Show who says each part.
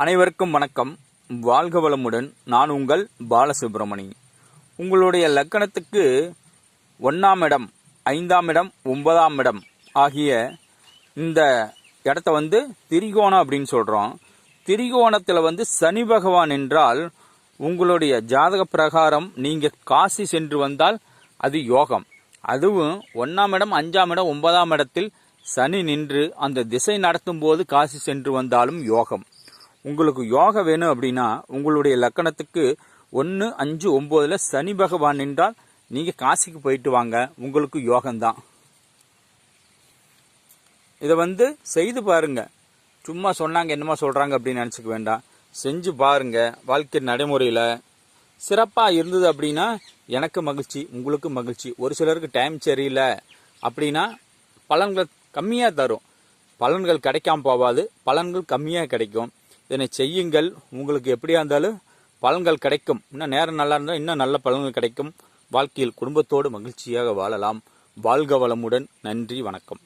Speaker 1: அனைவருக்கும் வணக்கம். வாழ்க வளமுடன். நான் உங்கள் பாலசுப்ரமணி. உங்களுடைய லக்கணத்துக்கு 1ஆம் இடம், 5ஆம் இடம், 9ஆம் இடம் ஆகிய இந்த இடத்த திரிகோணம் அப்படின்னு சொல்றோம். திரிகோணத்தில் சனி பகவான் என்றால் உங்களுடைய ஜாதக பிரகாரம் நீங்க காசி சென்று வந்தால் அது யோகம். அதுவும் 1ஆம் இடம், 5ஆம் இடம், 9ஆம் இடத்தில் சனி நின்று அந்த திசை நடத்தும் போது காசி சென்று வந்தாலும் யோகம். உங்களுக்கு யோகம் வேணும் அப்படின்னா உங்களுடைய லக்கணத்துக்கு 1, 5, 9ல் சனி பகவான் நின்றால் நீங்க காசிக்கு போயிட்டு வாங்க, உங்களுக்கு யோகம்தான். இதை செய்து பாருங்க. சும்மா சொன்னாங்க என்னமா சொல்றாங்க அப்படின்னு நினைச்சுக்க வேண்டாம். செஞ்சு பாருங்க. வாழ்க்கை நடைமுறையில சிறப்பா இருந்தது அப்படின்னா எனக்கு மகிழ்ச்சி, உங்களுக்கு மகிழ்ச்சி. ஒரு சிலருக்கு டைம் சரியில்லை அப்படின்னா பலன்கள் கம்மியா தரும். பலன்கள் கிடைக்காம போவாது, பலன்கள் கம்மியா கிடைக்கும். இதனை செய்யுங்கள். உங்களுக்கு எப்படியா இருந்தாலும் பலன்கள் கிடைக்கும். இன்னும் நேரம் நல்லா இருந்தால் இன்னும் நல்ல பலன்கள் கிடைக்கும். வாழ்க்கையில் குடும்பத்தோடு மகிழ்ச்சியாக வாழலாம். வாழ்க வளமுடன். நன்றி, வணக்கம்.